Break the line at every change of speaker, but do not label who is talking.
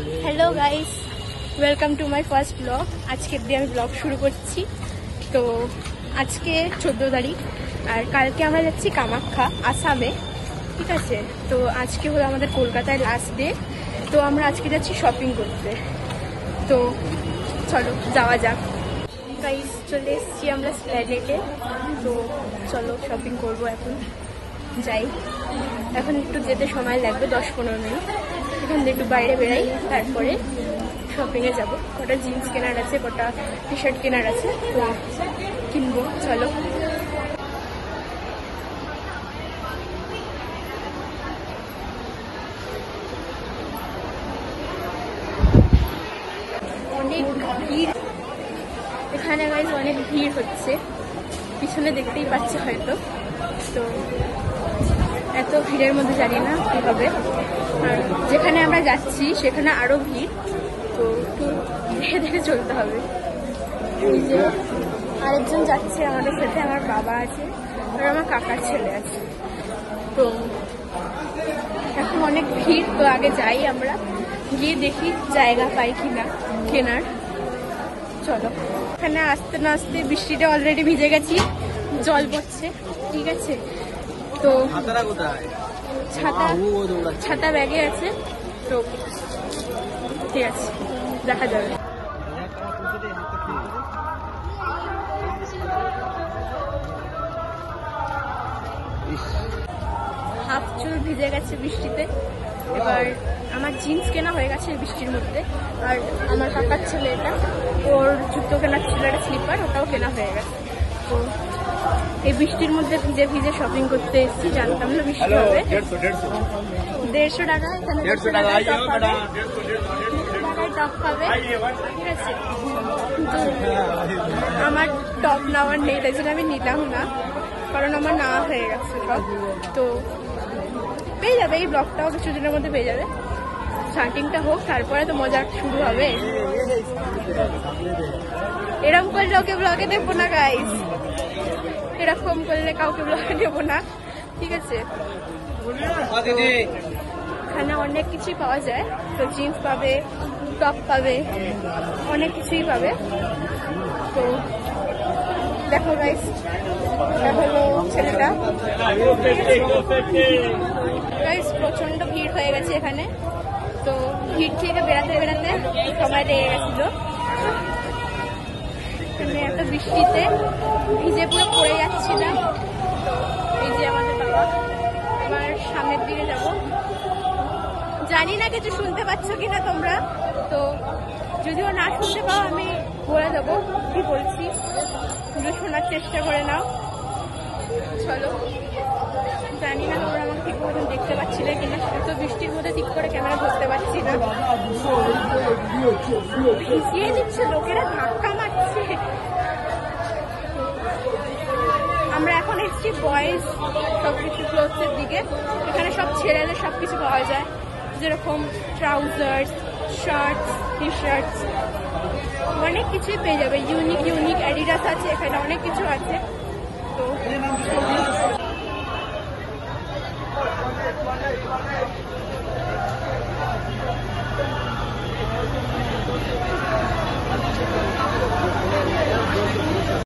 Hello guys, welcome to my first blog. आज के दिन ब्लॉग शुरू করছি। তো আজকে 14 তারিখ আর কালকে আমরা যাচ্ছি কামাখ্যা, আসামে। ঠিক আছে, তো আজকে হলো আমাদের কলকাতায় লাস্ট ডে। তো আমরা আজকে যাচ্ছি শপিং করতে। তো চলো যাওয়া যাক। গাইস চলে এসেছি আমরা স্প্ল্যানেডে। তো চলো শপিং করবো, এখন যাই। এখন একটু যেতে সময় লাগবে 10-15 মিনিট। এখন একটু বাইরে বেরাই, তারপরে শপিংয়ে যাব। কটা জিন্স কেনার আছে, কটা টি শার্ট কেনার আছে, তো কিনবো। চলো। অনেক ভিড় এখানে গাইজ, অনেক ভিড় হচ্ছে। পিছনে দেখতেই পাচ্ছে হয়তো। তো এত ভিড়ের মধ্যে জানি না কি হবে। আর যেখানে আমরা যাচ্ছি সেখানে আরো ভিড়, তো একটু দেখে দেখে চলতে হবে। এই যে আরেকজন যাচ্ছে আমাদের সাথে, আমার বাবা আছে আর আমার কাকার ছেলে আছে। তো এখন অনেক ভিড়, তো আগে যাই আমরা, গিয়ে দেখি জায়গা পাই কিনা কেনার। চলো। এখানে আসতে না আসতে বৃষ্টিটা অলরেডি ভিজে গেছি, জল পড়ছে। ঠিক আছে, তো ছাতা ব্যাগে আছে, তো ঠিক আছে, দেখা যাবে। হাফ চুল ভিজে গেছে বৃষ্টিতে। এবার আমার জিন্স কেনা হয়ে গেছে বৃষ্টির মধ্যে, আর আমার কাকার ছেলে এটা, ওর জুতো কেনার ছিল, একটা স্লিপার, ওটাও কেনা হয়ে গেছে। তো এই বৃষ্টির মধ্যে ভিজে ভিজে শপিং করতে এসেছি, জানতাম না বৃষ্টি হবে। 150 টাকা, এখানে 150 টাকায় টপ পাবে। ঠিক আছে, কিন্তু আমার টপ নেওয়ার নেই, তাই জন্য আমি নিলাম না, কারণ আমার নেওয়া হয়ে গেছে সব। তো পেয়ে যাবে, এই ব্লগটাও কিছুদিনের মধ্যে পেয়ে যাবে। স্টার্টিংটা হোক, তারপরে তো মজা শুরু হবে। এরকম করলে ওকে ব্লগে দেবো না গাইস, এরকম করলে কাউকে ব্লগে দেবো না। ঠিক আছে, এখানে অনেক কিছুই পাওয়া যায়। তো জিন্স পাবে, টপ পাবে, অনেক কিছুই পাবে। তো দেখো গাইস, হলো ছেলেটা। গাইস প্রচন্ড ভিড় হয়ে গেছে এখানে। তো ভিড় থেকে বেড়াতে বেড়াতে সময় লেগে গেছিল। এখানে এত বৃষ্টিতে ভিজে পুরো পড়ে যাচ্ছিলাম। তো এই যে আমাদের বাবা, এবার সামনের দিকে যাব। জানি না কিছু শুনতে পাচ্ছ কিনা তোমরা, তো যদিও না শুনতে পাও আমি বলে দেবো কি বলছি, তুমি শোনার চেষ্টা করে নাও। চলো। জানি না তোমরা আমাকে ঠিক মতন দেখতে পাচ্ছিলে কিনা, এত বৃষ্টির মধ্যে ঠিক করে ক্যামেরা ধরতে পারছি না। ভিজিয়ে দিচ্ছে, লোকেরা ধাক্কা মারছে। আমরা এখন এসেছি বয়েজ সবকিছু ক্লোথসের দিকে। এখানে সব ছেলেদের সবকিছু পাওয়া যায়, যেরকম ট্রাউজার্স, শার্টস, টি শার্টস, অনেক কিছুই পেয়ে যাবে। ইউনিক ইউনিক অ্যাডিডাস আছে, এখানে অনেক কিছু আছে।